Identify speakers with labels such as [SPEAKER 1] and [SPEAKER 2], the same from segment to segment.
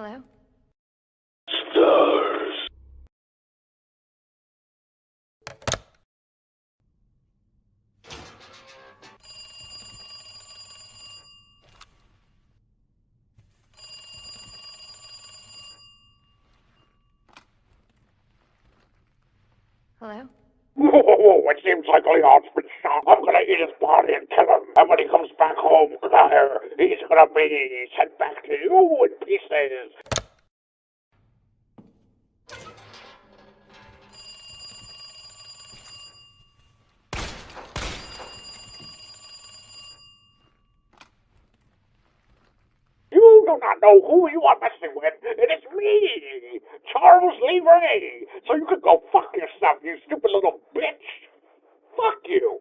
[SPEAKER 1] Hello?
[SPEAKER 2] Stars.
[SPEAKER 1] Hello?
[SPEAKER 2] Whoa, it seems like Leon's been shot. I'm gonna eat his body and kill him. And when he comes back home, Claire, he's gonna be sent back to you in pieces. You do not know who you are messing with. It is me, Charles Lee Ray. So you can go fuck yourself, you stupid little bitch. Fuck you.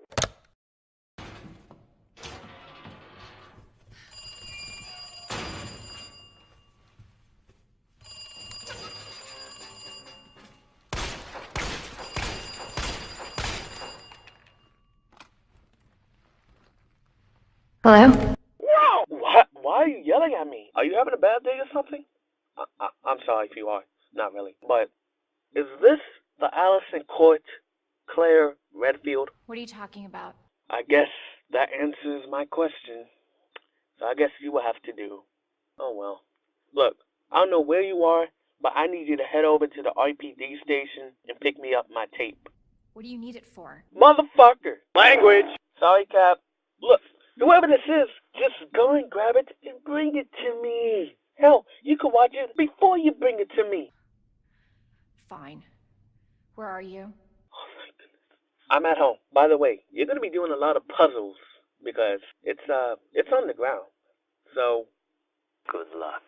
[SPEAKER 1] Hello?
[SPEAKER 2] Whoa! What? Why are you yelling at me? Are you having a bad day or something? I'm sorry if you are. Not really. But is this the Allison Court, Claire Redfield?
[SPEAKER 1] What are you talking about?
[SPEAKER 2] I guess that answers my question. So I guess you will have to do. Oh well. Look, I don't know where you are, but I need you to head over to the RPD station and pick me up my tape.
[SPEAKER 1] What do you need it for?
[SPEAKER 2] Motherfucker! Language! Sorry, Cap. Look, whoever this is, just go and grab it and bring it to me. Hell, you can watch it before you bring it to me.
[SPEAKER 1] Fine. Where are you?
[SPEAKER 2] Oh my goodness. I'm at home. By the way, you're gonna be doing a lot of puzzles because it's on the ground. So, good luck.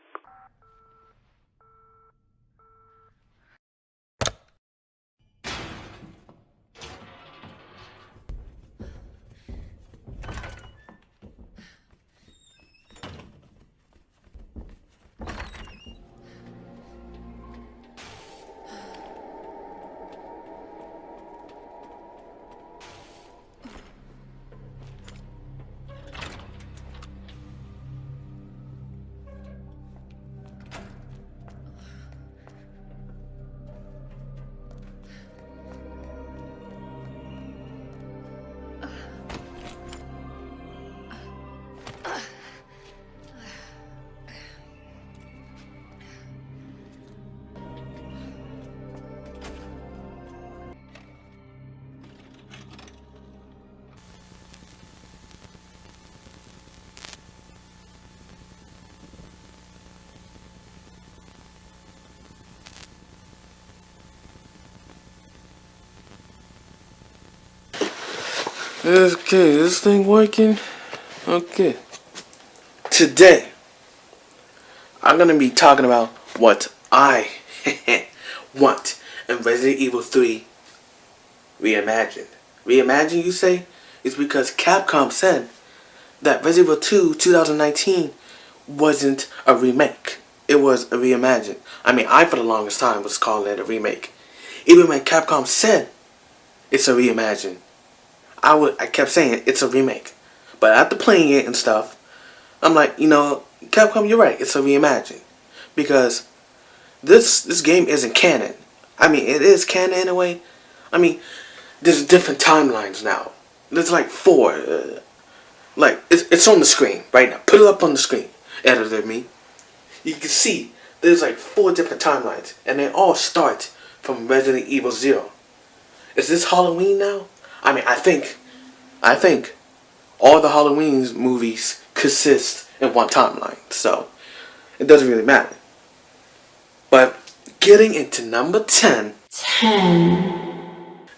[SPEAKER 3] Okay, this thing working? Okay. Today, I'm gonna be talking about what I want in Resident Evil 3 Reimagined. Reimagined, you say? It's because Capcom said that Resident Evil 2 2019 wasn't a remake. It was a reimagined. I mean, I for the longest time was calling it a remake. Even when Capcom said it's a reimagined, I kept saying it's a remake. But after playing it and stuff, I'm like, Capcom, you're right, it's a reimagined. Because this game isn't canon. I mean, it is canon in a way. I mean, there's different timelines now. There's like 4. It's on the screen right now. Put it up on the screen, editor me. You can see there's like 4 different timelines. And they all start from Resident Evil 0. Is this Halloween now? I mean, I think all the Halloween movies consist in one timeline, so it doesn't really matter. But getting into number 10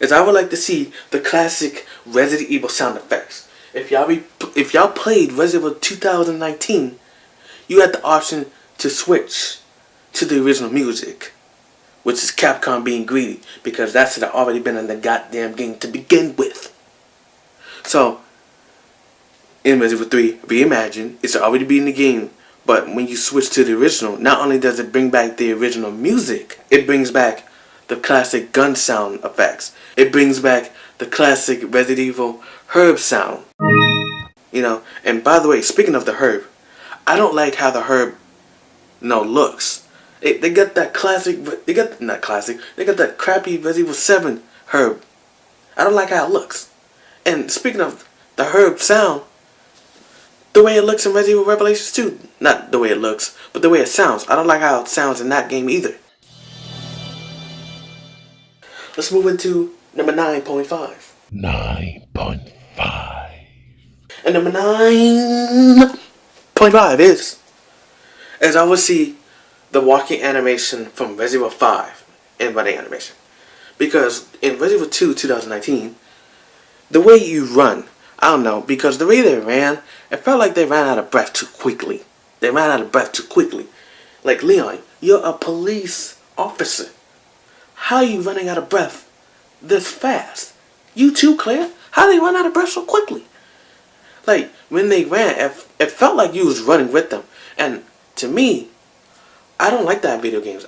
[SPEAKER 3] is I would like to see the classic Resident Evil sound effects. If y'all played Resident Evil 2019, you had the option to switch to the original music, which is Capcom being greedy, because that's had already been in the goddamn game to begin with. So, in Resident Evil 3 Reimagined, it's already been in the game, but when you switch to the original, not only does it bring back the original music, it brings back the classic gun sound effects. It brings back the classic Resident Evil herb sound. And by the way, speaking of the herb, I don't like how the herb looks. They got that classic. They got not classic. They got that crappy Resident Evil 7 herb. I don't like how it looks. And speaking of the herb sound, the way it looks in Resident Evil Revelations 2, not the way it looks, but the way it sounds. I don't like how it sounds in that game either. Let's move into number 9.5.
[SPEAKER 4] 9.5.
[SPEAKER 3] And number 9.5 is, as I would see the walking animation from Resident Evil 5 in running animation. Because in Resident Evil 2 2019, the way you run, I don't know, because the way they ran, it felt like they ran out of breath too quickly. Like, Leon, you're a police officer. How are you running out of breath this fast? You too, Claire? How do they run out of breath so quickly? Like, when they ran, it felt like you was running with them. And to me, I don't like that in video games.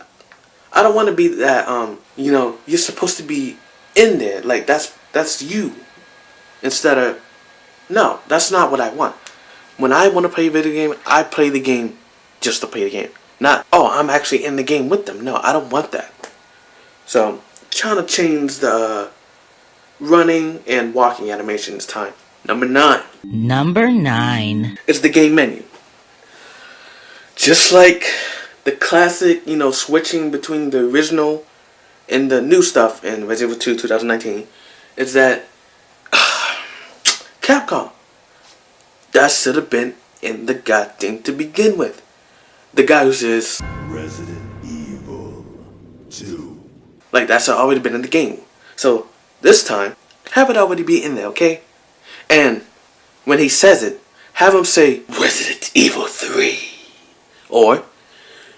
[SPEAKER 3] I don't want to be that, you're supposed to be in there. Like, that's you. Instead of, no, that's not what I want. When I want to play a video game, I play the game just to play the game. Not, oh, I'm actually in the game with them. No, I don't want that. So, trying to change the running and walking animation this time. Number 9.
[SPEAKER 5] Number 9.
[SPEAKER 3] It's the game menu. Just like the classic, switching between the original and the new stuff in Resident Evil 2 2019, is that Capcom, that should have been in the goddamn to begin with. The guy who says
[SPEAKER 4] Resident Evil 2.
[SPEAKER 3] like that's already been in the game. So this time, have it already be in there, okay? And when he says it, have him say Resident Evil 3 or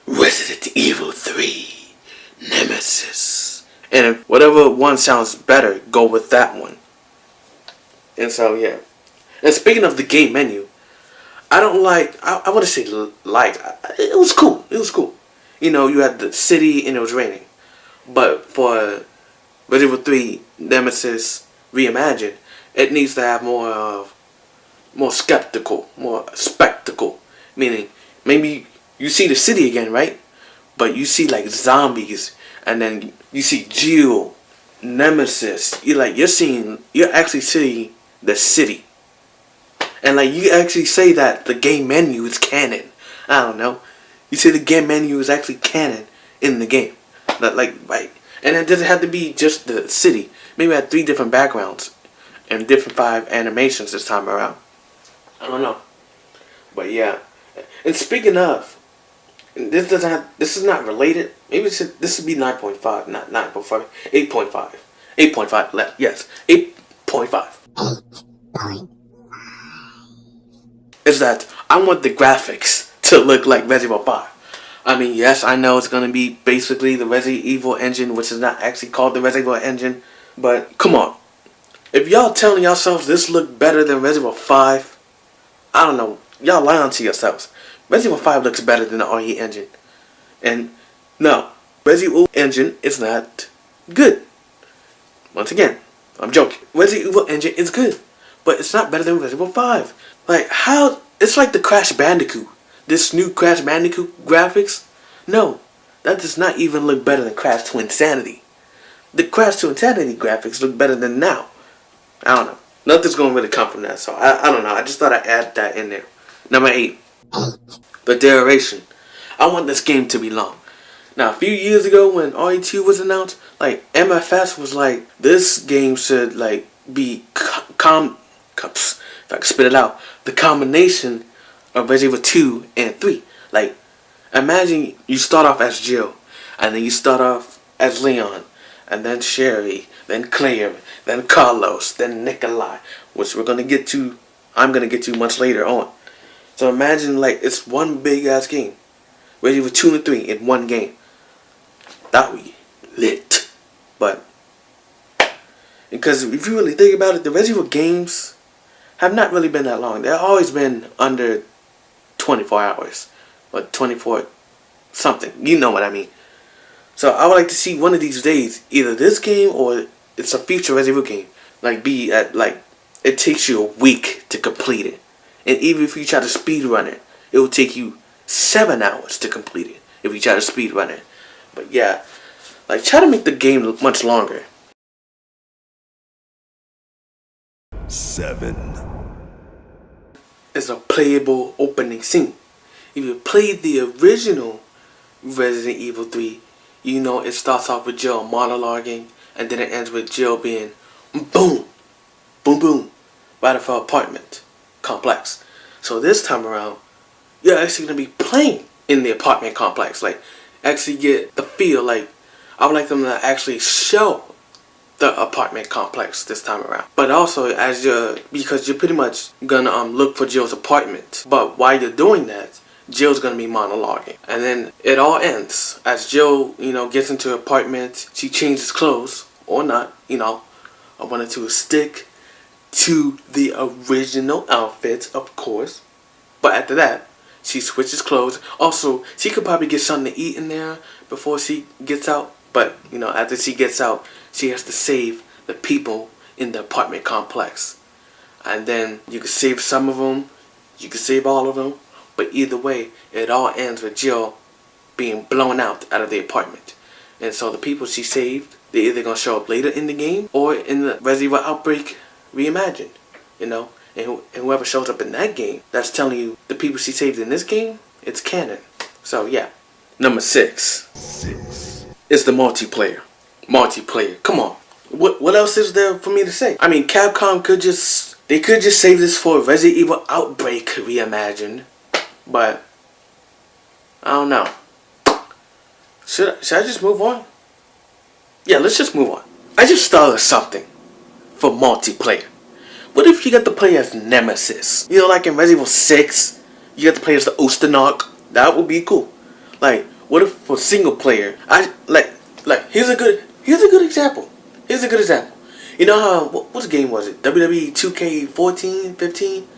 [SPEAKER 3] Resident Evil 3 Nemesis. And if whatever one sounds better, go with that one. And so, yeah. And speaking of the game menu, I don't like, I want to say like, it was cool. You had the city and it was raining. But for Resident Evil 3 Nemesis Reimagined, it needs to have more spectacle. Meaning, maybe you see the city again, right? But you see like zombies, and then you see Jill, Nemesis. You're actually seeing the city. And like you actually say that the game menu is canon. I don't know. You say the game menu is actually canon in the game. Right. And it doesn't have to be just the city. Maybe I had 3 different backgrounds and different 5 animations this time around. I don't know. But yeah. And speaking of, this is not related. Maybe this would be 9.5, not 9.5, 8.5. 8.5, yes. 8.5. Is that I want the graphics to look like Resident Evil 5. I mean, yes, I know it's going to be basically the Resident Evil engine, which is not actually called the Resident Evil engine. But, come on. If y'all telling yourselves this look better than Resident Evil 5, I don't know. Y'all lying to yourselves. Resident Evil 5 looks better than the RE8 engine. And, no. Resident Evil engine is not good. Once again, I'm joking. Resident Evil engine is good. But it's not better than Resident Evil 5. Like, how? It's like the Crash Bandicoot. This new Crash Bandicoot graphics? No. That does not even look better than Crash to Insanity. The Crash to Insanity graphics look better than now. I don't know. Nothing's going to really come from that. So, I don't know. I just thought I'd add that in there. Number 8. The duration. I want this game to be long. Now, a few years ago when RE2 was announced, like, MFS was like, this game should, like, be if I can spit it out, the combination of Resident Evil 2 and 3. Like, imagine you start off as Jill, and then you start off as Leon, and then Sherry, then Claire, then Carlos, then Nikolai, which I'm going to get to much later on. So imagine, like, it's one big ass game. Resident Evil 2 and 3 in one game. That would be lit. But, because if you really think about it, the Resident Evil games have not really been that long. They've always been under 24 hours. Or 24 something. You know what I mean. So I would like to see one of these days, either this game or it's a future Resident Evil game. Like, be at, like, it takes you a week to complete it. And even if you try to speed run it, it will take you 7 hours to complete it if you try to speed run it. But yeah, like try to make the game look much longer.
[SPEAKER 4] 7.
[SPEAKER 3] It's a playable opening scene. If you played the original Resident Evil 3, you know it starts off with Jill monologuing, and then it ends with Jill being boom, boom, boom, right of her apartment complex. So this time around, you're actually gonna be playing in the apartment complex. Like, actually get the feel. Like, I would like them to actually show the apartment complex this time around. But also, because you're pretty much gonna look for Jill's apartment. But while you're doing that, Jill's gonna be monologuing, and then it all ends as Jill, gets into her apartment. She changes clothes or not. I wanted to stick to the original outfit, of course. But after that, she switches clothes. Also, she could probably get something to eat in there before she gets out. But, after she gets out, she has to save the people in the apartment complex. And then you can save some of them. You can save all of them. But either way, it all ends with Jill being blown out of the apartment. And so the people she saved, they're either going to show up later in the game or in the Resident Evil Outbreak Reimagined. And whoever shows up in that game, that's telling you the people she saved in this game, it's canon. So yeah. Number 6.
[SPEAKER 4] 6.
[SPEAKER 3] It's the multiplayer. Come on. What else is there for me to say? I mean, Capcom could just save this for Resident Evil Outbreak Reimagined. But I don't know. Should I just move on? Yeah, let's just move on. I just thought of something for multiplayer. What if you got to play as Nemesis? Like in Resident Evil 6, you got to play as the Osternock. That would be cool. Like, what if for single player? Here's a good example. You know how what game was it? WWE 2K14, 15?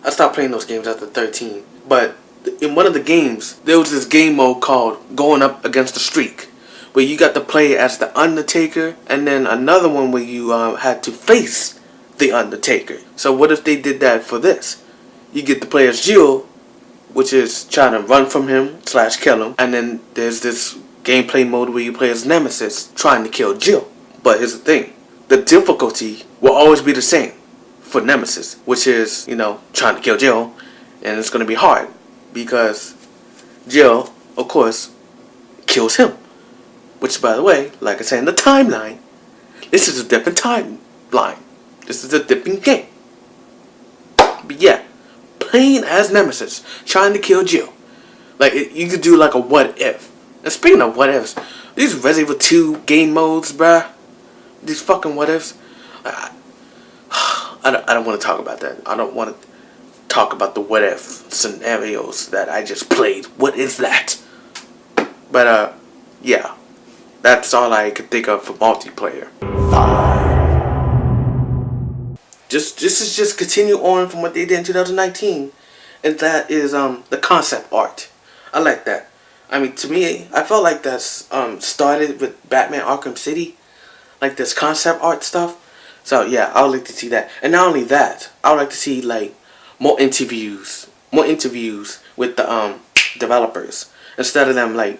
[SPEAKER 3] I stopped playing those games after 13. But in one of the games, there was this game mode called Going Up Against the Streak, where you got to play as the Undertaker, and then another one where you had to face the Undertaker. So what if they did that for this? You get to play as Jill, which is trying to run from him / kill him, and then there's this gameplay mode where you play as Nemesis, trying to kill Jill. But here's the thing, the difficulty will always be the same for Nemesis, which is, trying to kill Jill, and it's going to be hard, because Jill, of course, kills him. Which, by the way, like I said in the timeline, this is a different timeline. This is a different game. But yeah, playing as Nemesis, trying to kill Jill. Like, you could do like a what if. And speaking of what ifs, these Resident Evil 2 game modes, bruh, these fucking what ifs, I don't want to talk about that. I don't want to talk about the what if scenarios that I just played. What is that? But yeah, that's all I could think of for multiplayer.
[SPEAKER 4] 5.
[SPEAKER 3] Just continue on from what they did in 2019, and that is the concept art. I like that. I mean, to me, I felt like that's started with Batman Arkham City, like this concept art stuff. So yeah, I would like to see that. And not only that, I would like to see like more interviews with the developers, instead of them like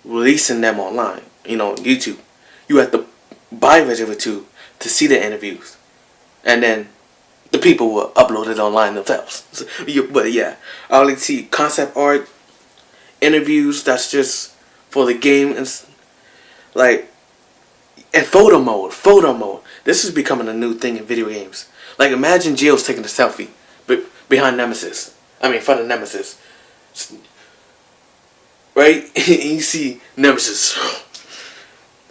[SPEAKER 3] releasing them online. YouTube. You have to buy Resident Evil 2 to see the interviews, and then the people will upload it online themselves. But yeah, I would like to see concept art, interviews that's just for the game, and photo mode. This is becoming a new thing in video games. Like, imagine Jill's taking a selfie behind Nemesis. In front of Nemesis. Right? You see Nemesis.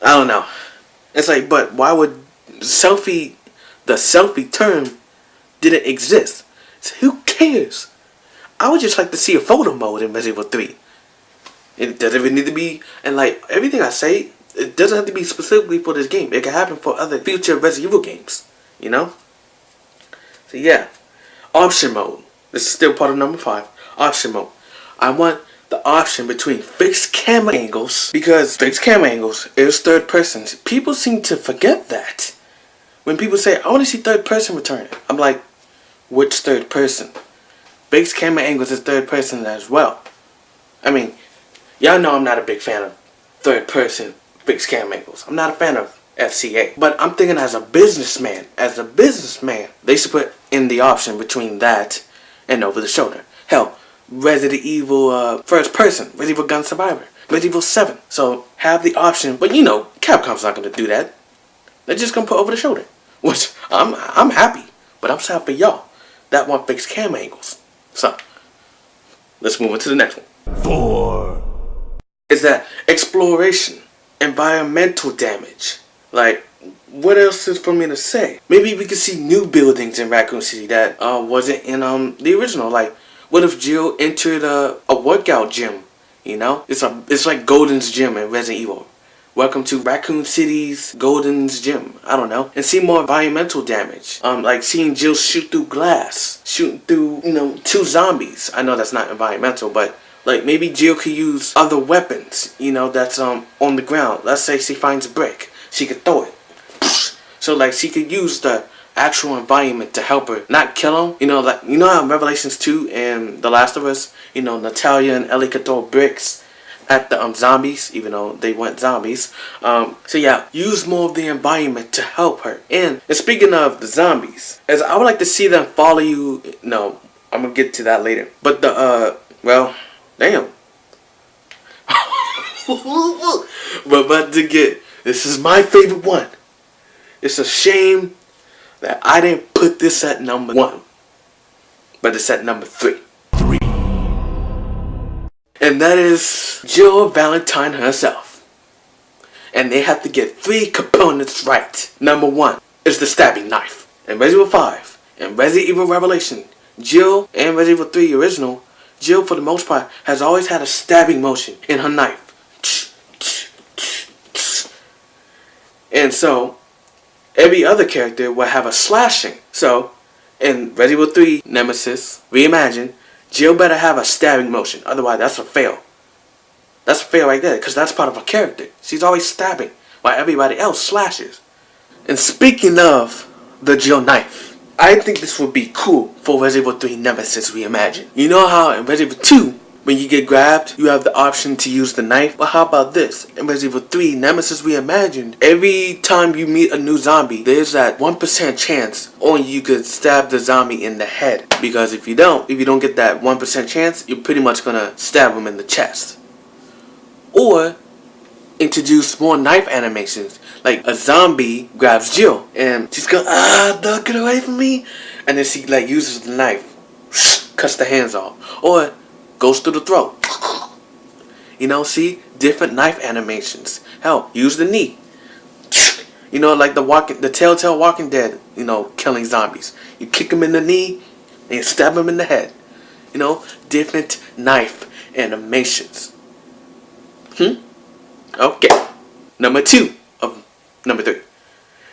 [SPEAKER 3] I don't know. It's like, but why would the selfie term didn't exist? So who cares? I would just like to see a photo mode in Resident Evil 3. It doesn't even need to be, and like everything I say, it doesn't have to be specifically for this game. It can happen for other future Resident Evil games, So yeah, option mode. This is still part of number 5. Option mode. I want the option between fixed camera angles, because fixed camera angles is third person. People seem to forget that. When people say, I want to see third person return, I'm like, which third person? Fixed camera angles is third person as well. I mean, y'all know I'm not a big fan of third-person fixed cam angles. I'm not a fan of FCA. But I'm thinking as a businessman, they should put in the option between that and over the shoulder. Hell, Resident Evil first person, Resident Evil Gun Survivor, Resident Evil 7. So have the option, but you know, Capcom's not gonna do that. They're just gonna put over the shoulder. Which I'm happy, but I'm sad for y'all that want fixed cam angles. So let's move on to the next one.
[SPEAKER 4] 4.
[SPEAKER 3] Is that exploration, environmental damage. Like, what else is for me to say? Maybe we could see new buildings in Raccoon City that wasn't in the original. Like, what if Jill entered a workout gym? You know, it's like Golden's Gym in Resident Evil. Welcome to Raccoon City's Golden's Gym. I don't know. And see more environmental damage. Like seeing Jill shoot through glass, shooting through, you know, 2 zombies. I know that's not environmental, but like maybe Jill could use other weapons, you know, that's on the ground. Let's say she finds a brick. She could throw it. So like she could use the actual environment to help her not kill him. You know, like you know how in Revelations 2 and The Last of Us, you know, Natalia and Ellie could throw bricks at the zombies, even though they weren't zombies. So yeah, use more of the environment to help her. And speaking of the zombies, as I would like to see them follow you. No, I'm gonna get to that later. But the well, damn. but to get. This is my favorite one. It's a shame that I didn't put this at number 1. But it's at number 3.
[SPEAKER 4] 3.
[SPEAKER 3] And that is Jill Valentine herself. And they have to get 3 components right. Number 1 is the stabbing knife. In Resident Evil 5 and Resident Evil Revelation, Jill and Resident Evil 3 original, Jill for the most part has always had a stabbing motion in her knife. And so, every other character will have a slashing. So, in Resident Evil 3 Nemesis Reimagined, Jill better have a stabbing motion. Otherwise, that's a fail. That's a fail right there, because that's part of her character. She's always stabbing, while everybody else slashes. And speaking of the Jill knife, I think this would be cool for Resident Evil 3 Nemesis Reimagined. You know how in Resident Evil 2, when you get grabbed, you have the option to use the knife? Well, how about this? In Resident Evil 3 Nemesis Reimagined, every time you meet a new zombie, there's that 1% chance only you could stab the zombie in the head. Because if you don't get that 1% chance, you're pretty much gonna stab him in the chest. Or introduce more knife animations. Like a zombie grabs Jill and she's going, don't get away from me. And then she like uses the knife, cuts the hands off. Or goes through the throat. You know, see? Different knife animations. Hell, use the knee. You know, like the Telltale Walking Dead, you know, killing zombies. You kick them in the knee and you stab them in the head. You know, different knife animations. Okay. Number 3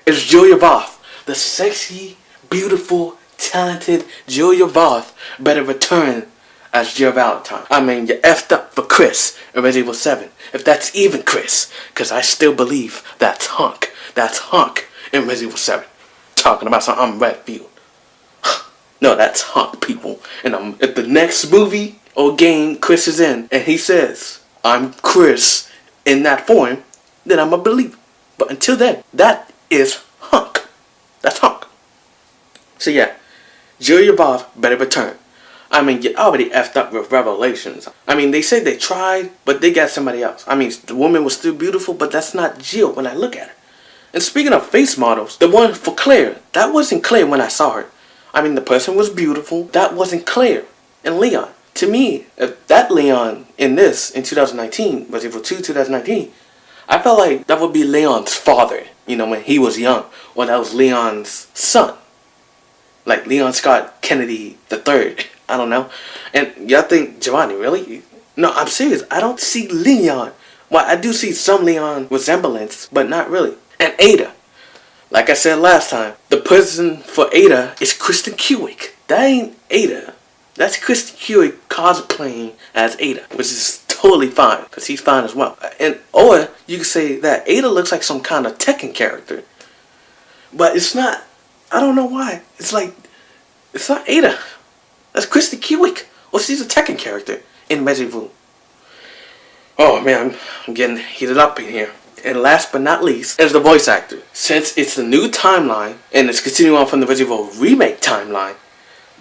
[SPEAKER 3] is Julia Voth. The sexy, beautiful, talented Julia Voth better return as Jill Valentine. I mean, you effed up for Chris in Resident Evil 7. If that's even Chris. Because I still believe that's Hunk. That's Hunk in Resident Evil 7. Talking about some Redfield. No, that's Hunk, people. And if the next movie or game Chris is in, and he says, I'm Chris in that form, then I'm a believer. But until then, that is Hunk. That's Hunk. So yeah, Julia Voth better return. I mean, you already effed up with Revelations. I mean, they said they tried, but they got somebody else. I mean, the woman was still beautiful, but that's not Jill when I look at her. And speaking of face models, the one for Claire, that wasn't Claire when I saw her. I mean, the person was beautiful. That wasn't Claire and Leon. To me, if that Leon in 2019, Resident Evil 2 2019, I felt like that would be Leon's father, you know, when he was young. Or that was Leon's son. Like Leon Scott Kennedy III. I don't know. And y'all think, Giovanni, really? No, I'm serious. I don't see Leon. Well, I do see some Leon resemblance, but not really. And Ada. Like I said last time, the person for Ada is Kristen Kewick. That ain't Ada. That's Kristen Kewick cosplaying as Ada, which is totally fine, because he's fine as well. Or you could say that Ada looks like some kind of Tekken character. But it's not. I don't know why. It's like, it's not Ada. That's Kristen Kewick. Well, she's a Tekken character in Resident Evil. Oh man, I'm getting heated up in here. And last but not least is the voice actor. Since it's the new timeline and it's continuing on from the Resident Evil Remake timeline,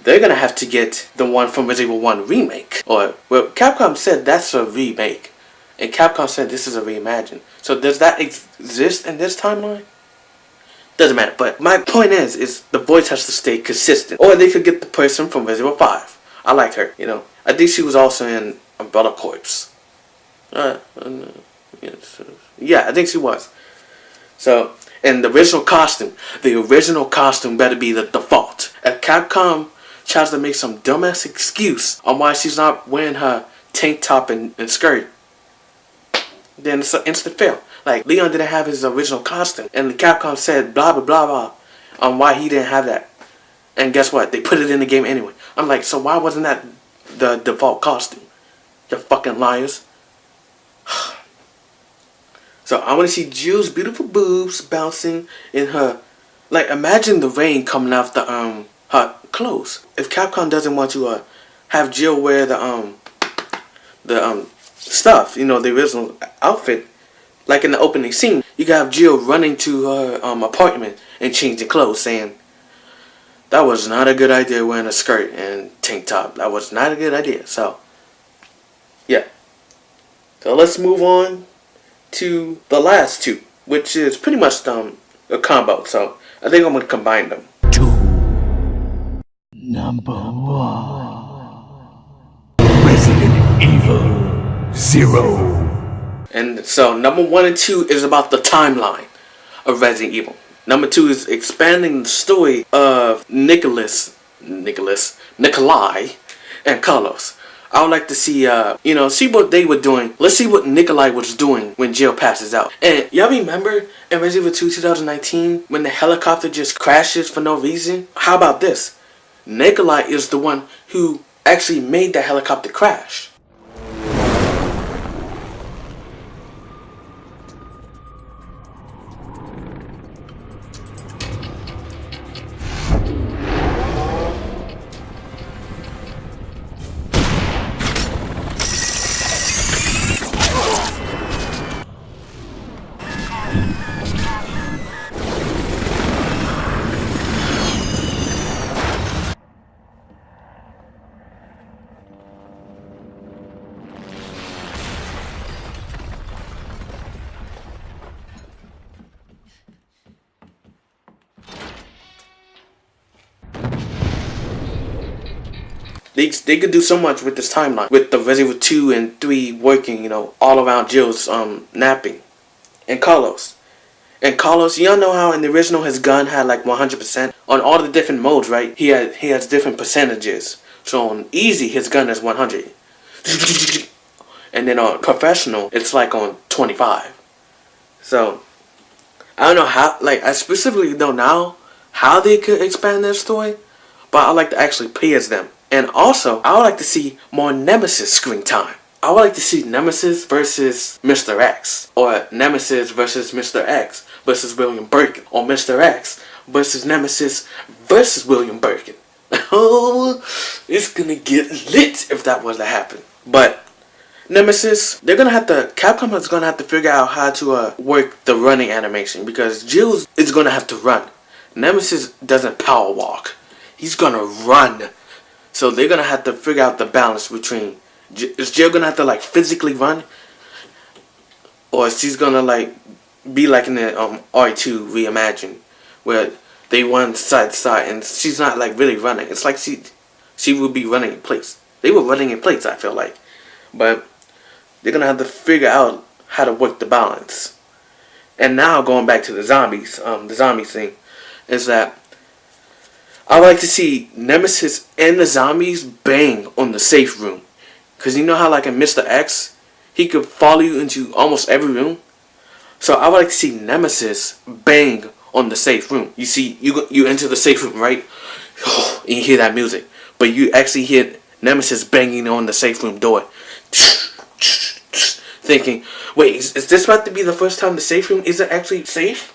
[SPEAKER 3] they're gonna have to get the one from Resident Evil 1 Remake. Or, well, Capcom said that's a remake. And Capcom said this is a reimagined. So does that exist in this timeline? Doesn't matter. But my point is the voice has to stay consistent. Or they could get the person from Resident Evil 5. I like her, you know. I think she was also in Umbrella Corps. Yeah, I think she was. So, and the original costume better be the default. If Capcom tries to make some dumbass excuse on why she's not wearing her tank top and skirt, then it's an instant fail. Like, Leon didn't have his original costume, and Capcom said blah blah blah blah on why he didn't have that. And guess what? They put it in the game anyway. I'm like, so why wasn't that the default costume? You fucking liars. So I want to see Jill's beautiful boobs bouncing in her. Like, imagine the rain coming off the her clothes. If Capcom doesn't want to have Jill wear the stuff, you know, the original outfit, like in the opening scene, you can have Jill running to her apartment and changing clothes, saying, "That was not a good idea wearing a skirt and tank top. That was not a good idea." So, yeah. So let's move on to the last two, which is pretty much a combo. So I think I'm gonna combine them.
[SPEAKER 4] Number 1. Resident Evil 0.
[SPEAKER 3] And so number 1 and 2 is about the timeline of Resident Evil. Number 2 is expanding the story of Nikolai, and Carlos. I would like to see, see what they were doing. Let's see what Nikolai was doing when Jill passes out. And y'all remember in Resident Evil 2 2019 when the helicopter just crashes for no reason? How about this? Nikolai is the one who actually made the helicopter crash. They could do so much with this timeline, with the Resident Evil 2 and 3 working, you know, all around Jill's napping. And Carlos, y'all know how in the original his gun had like 100% on all the different modes, right? He has different percentages. So on easy his gun is 100, and then on professional it's like on 25. So I don't know how. Like, I specifically don't know how they could expand their story, but I like to actually play as them. And also, I would like to see more Nemesis screen time. I would like to see Nemesis versus Mr. X. Or Nemesis versus Mr. X versus William Birkin. Or Mr. X versus Nemesis versus William Birkin. Oh, it's gonna get lit if that was to happen. But Nemesis, Capcom is gonna have to figure out how to work the running animation, because Jill is gonna have to run. Nemesis doesn't power walk. He's gonna run. So they're gonna have to figure out the balance between, is Jill gonna have to like physically run, or is she's gonna like be like in the RE2 Reimagined, where they run side to side and she's not like really running. It's like she would be running in place. They were running in place, I feel like, but they're gonna have to figure out how to work the balance. And now going back to the zombies, the zombie thing, is that I would like to see Nemesis and the zombies bang on the safe room. Because you know how like in Mr. X, he could follow you into almost every room? So I would like to see Nemesis bang on the safe room. You see, you enter the safe room, right? Oh, and you hear that music. But you actually hear Nemesis banging on the safe room door. Thinking, wait, is this about to be the first time the safe room isn't actually safe?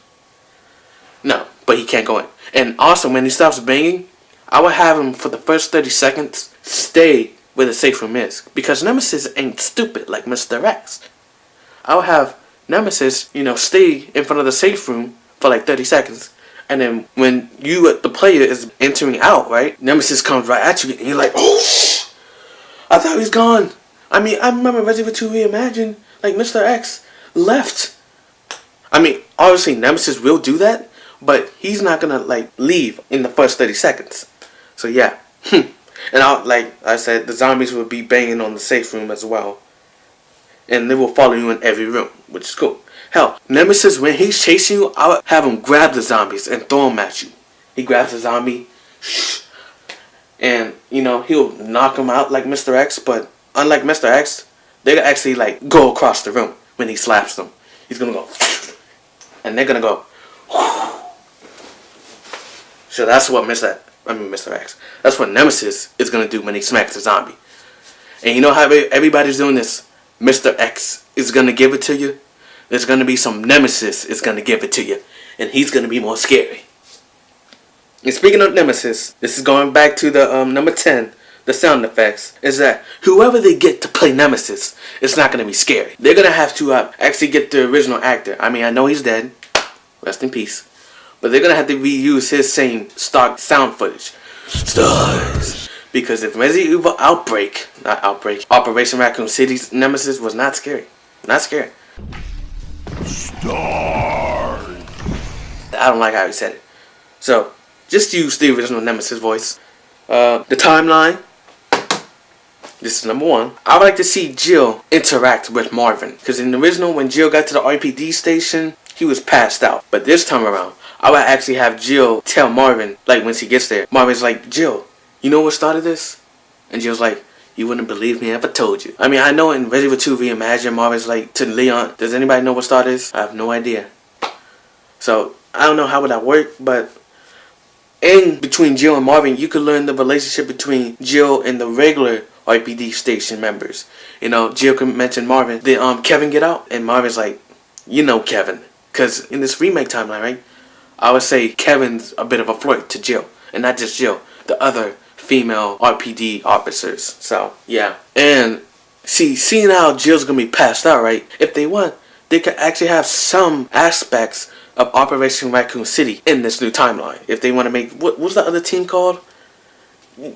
[SPEAKER 3] No, but he can't go in. And also, when he stops banging, I would have him for the first 30 seconds stay where the safe room is. Because Nemesis ain't stupid like Mr. X. I'll have Nemesis, stay in front of the safe room for like 30 seconds. And then when you, the player, is entering out, right? Nemesis comes right at you and you're like, oh, shh! I thought he was gone. I remember Resident Evil 2 Reimagined, like Mr. X left. Obviously Nemesis will do that, but he's not gonna like leave in the first 30 seconds. So yeah. And like I said, the zombies will be banging on the safe room as well. And they will follow you in every room, which is cool. Hell, Nemesis, when he's chasing you, I'll have him grab the zombies and throw them at you. He grabs the zombie, and he'll knock him out like Mr. X. But unlike Mr. X, they actually like go across the room when he slaps them. He's gonna go, and they're gonna go. So that's what Mr. X. That's what Nemesis is gonna do when he smacks the zombie. And you know how everybody's doing this? Mr. X is gonna give it to you. There's gonna be some Nemesis is gonna give it to you, and he's gonna be more scary. And speaking of Nemesis, this is going back to the number 10, the sound effects, is that whoever they get to play Nemesis, it's not gonna be scary. They're gonna have to actually get the original actor. I know he's dead, rest in peace, but they're gonna have to reuse his same stock sound footage. Stars. Because if Resident Evil Operation Raccoon City's Nemesis was not scary. Not scary.
[SPEAKER 4] Stars.
[SPEAKER 3] I don't like how he said it. So, just use the original Nemesis voice. The timeline. This is number 1. I would like to see Jill interact with Marvin. Because in the original, when Jill got to the RPD station, he was passed out. But this time around, I would actually have Jill tell Marvin, like when she gets there, Marvin's like, Jill, you know what started this? And Jill's like, you wouldn't believe me if I told you. I know in Resident Evil 2 Reimagined, Marvin's like to Leon, does anybody know what started this? I have no idea. So, I don't know how would that work, but in between Jill and Marvin, you could learn the relationship between Jill and the regular RPD station members. Jill could mention Marvin. Did Kevin get out? And Marvin's like, Kevin. Because in this remake timeline, right, I would say Kevin's a bit of a flirt to Jill. And not just Jill, the other female RPD officers. So, yeah. And, seeing how Jill's going to be passed out, right, if they want, they could actually have some aspects of Operation Raccoon City in this new timeline. If they want to make, what's that other team called?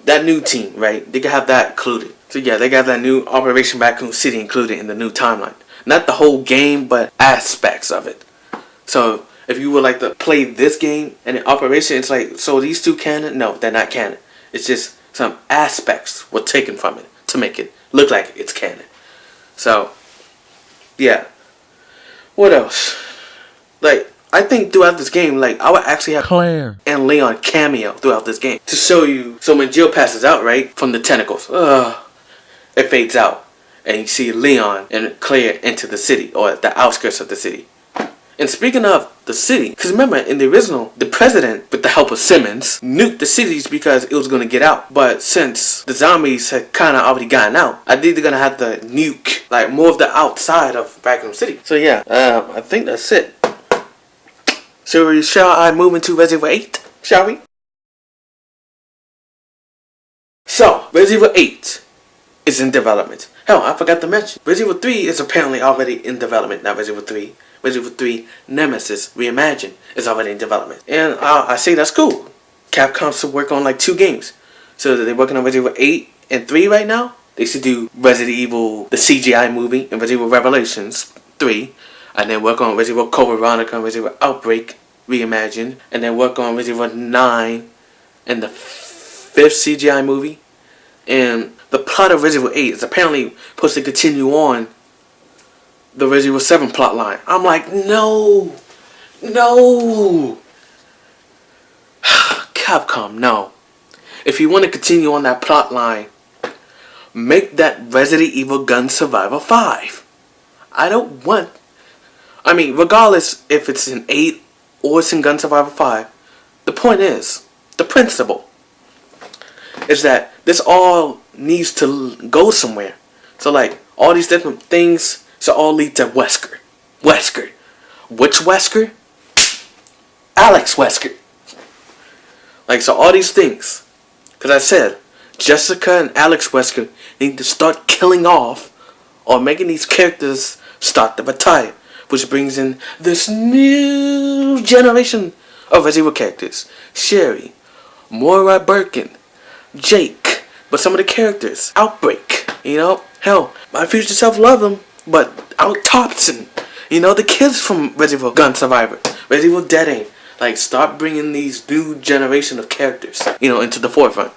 [SPEAKER 3] That new team, right? They could have that included. So yeah, they got that new Operation Raccoon City included in the new timeline. Not the whole game, but aspects of it. So if you would like to play this game and in Operation, it's like, so these two canon? No, they're not canon. It's just some aspects were taken from it to make it look like it's canon. So, yeah. What else? Like, I think throughout this game, like, I would actually have
[SPEAKER 4] Claire
[SPEAKER 3] and Leon cameo throughout this game to show you. So when Jill passes out, right, from the tentacles, it fades out, and you see Leon and Claire enter the city or the outskirts of the city. And speaking of the city, because remember in the original, the president, with the help of Simmons, nuked the cities because it was going to get out. But since the zombies had kind of already gotten out, I think they're going to have to nuke like more of the outside of Raccoon City. So yeah, I think that's it. So shall I move into Resident Evil 8? Shall we? So, Resident Evil 8 is in development. Hell, I forgot to mention, Resident Evil 3 is apparently already in development. Not Resident Evil 3. Resident Evil 3 Nemesis Reimagined is already in development. And I say that's cool. Capcom should work on like 2 games. So they're working on Resident Evil 8 and 3 right now. They should do Resident Evil, the CGI movie, and Resident Evil Revelations 3. And then work on Resident Evil Code Veronica and Resident Evil Outbreak Reimagined. And then work on Resident Evil 9 and the 5th CGI movie. And the plot of Resident Evil 8 is apparently supposed to continue on the Resident Evil 7 plot line. I'm like, no. Capcom, no. If you want to continue on that plot line, make that Resident Evil Gun Survivor 5. I don't want... regardless if it's in 8 or it's in Gun Survivor 5, the point is, the principle is that this all needs to go somewhere. So like, all these different things should all lead to Wesker. Wesker. Which Wesker? Alex Wesker. Like, so all these things. Because I said, Jessica and Alex Wesker need to start killing off or making these characters start to retire, which brings in this new generation of Resident Evil characters. Sherry, Moira Birkin, Jake, but some of the characters, Outbreak, hell, my future self love them, but out Thompson, the kids from Resident Evil Gun Survivor, Resident Evil Dead Aim, like, start bringing these new generation of characters, into the forefront.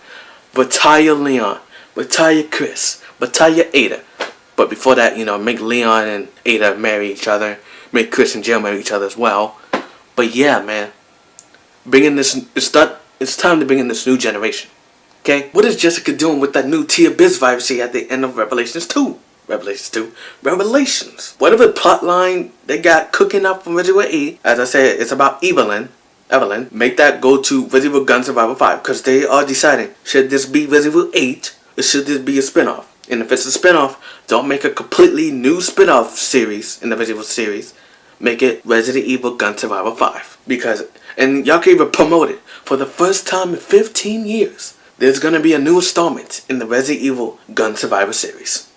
[SPEAKER 3] Retire Leon, retire Chris, retire Ada, but before that, make Leon and Ada marry each other, make Chris and Jill marry each other as well. But yeah, man, it's time to bring in this new generation. Okay, what is Jessica doing with that new Tia Biz vibe she at the end of Revelations 2? Revelations. Whatever plot line they got cooking up from Resident Evil 8, as I said, it's about Evelyn. Make that go to Resident Evil Gun Survivor 5, because they are deciding, should this be Resident Evil 8 or should this be a spinoff? And if it's a spinoff, don't make a completely new spinoff series in the Resident Evil series. Make it Resident Evil Gun Survivor 5. And y'all can even promote it. For the first time in 15 years, there's going to be a new installment in the Resident Evil Gun Survivor series.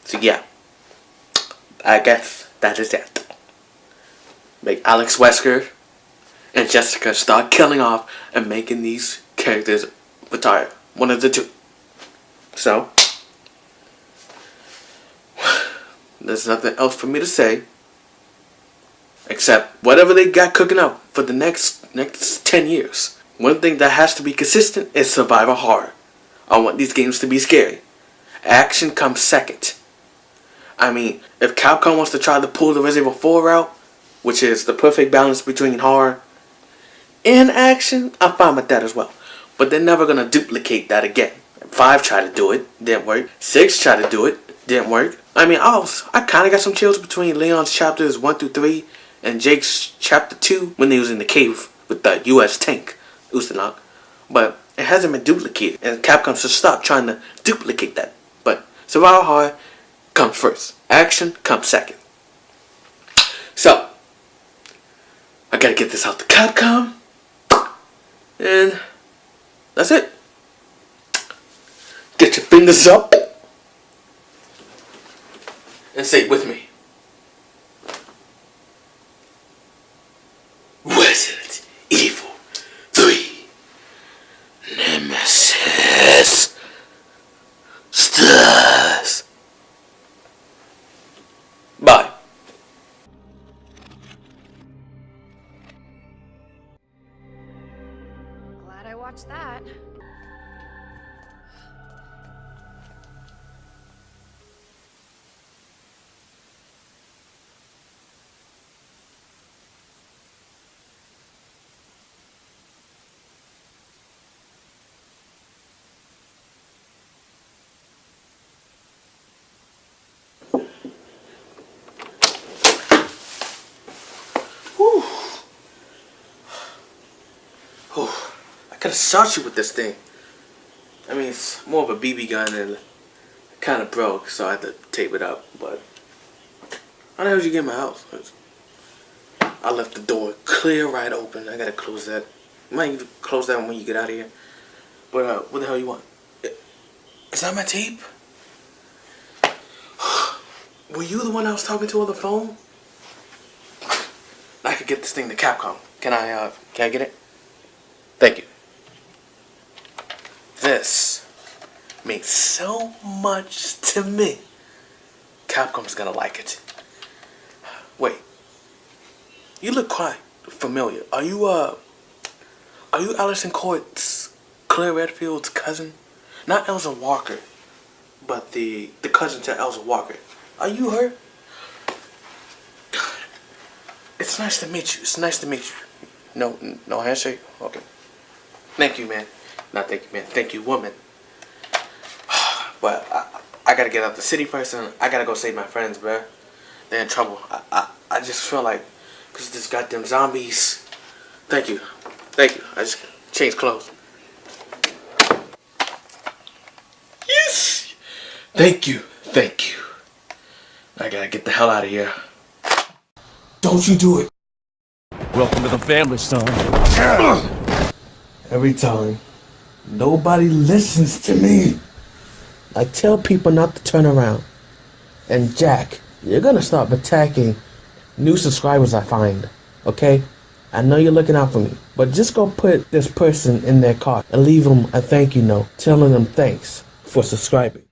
[SPEAKER 3] So yeah, I guess that is it. Make Alex Wesker and Jessica start killing off and making these characters retire. One of the two. So, there's nothing else for me to say. Except whatever they got cooking up for the next 10 years. One thing that has to be consistent is survival horror. I want these games to be scary. Action comes second. I mean, if Capcom wants to try to pull the Resident Evil 4 route, which is the perfect balance between horror and action, I'm fine with that as well. But they're never going to duplicate that again. 5 tried to do it, didn't work. 6 tried to do it, didn't work. I mean, I kind of got some chills between Leon's chapters 1 through 3 and Jake's chapter 2 when they was in the cave with the US tank, Usanok. But it hasn't been duplicated, and Capcom should stop trying to duplicate that. But survival horror comes first. Action comes second. So, I gotta get this out to Capcom. And that's it. Get your fingers up and say it with me. Resident Evil 3 Nemesis Stars. Bye.
[SPEAKER 1] Glad I watched that.
[SPEAKER 3] I could have shot you with this thing. I mean, it's more of a BB gun and it kind of broke, so I had to tape it up. But how the hell did you get in my house? I left the door clear right open. I gotta close that. You might even close that when you get out of here. But what the hell you want? Is that my tape? Were you the one I was talking to on the phone? I could get this thing to Capcom. Can I get it? Thank you. This means so much to me. Capcom's gonna like it. Wait. You look quite familiar. Are you Allison Court's Claire Redfield's cousin? Not Elsa Walker, but the cousin to Elsa Walker. Are you her? It's nice to meet you. It's nice to meet you. No handshake? Okay. Thank you, man. Not thank you, man. Thank you, woman. But I gotta get out the city first, and I gotta go save my friends, bruh. They're in trouble. I just feel like, because this goddamn zombies. Thank you. Thank you. I just changed clothes. Yes! Thank you. Thank you. I gotta get the hell out of here. Don't you do it.
[SPEAKER 4] Welcome to the family, son.
[SPEAKER 3] Every time. Nobody listens to me. I tell people not to turn around. And Jack you're gonna start attacking new subscribers I find, okay? I know you're looking out for me, but just go put this person in their cart and leave them a thank you note telling them thanks for subscribing.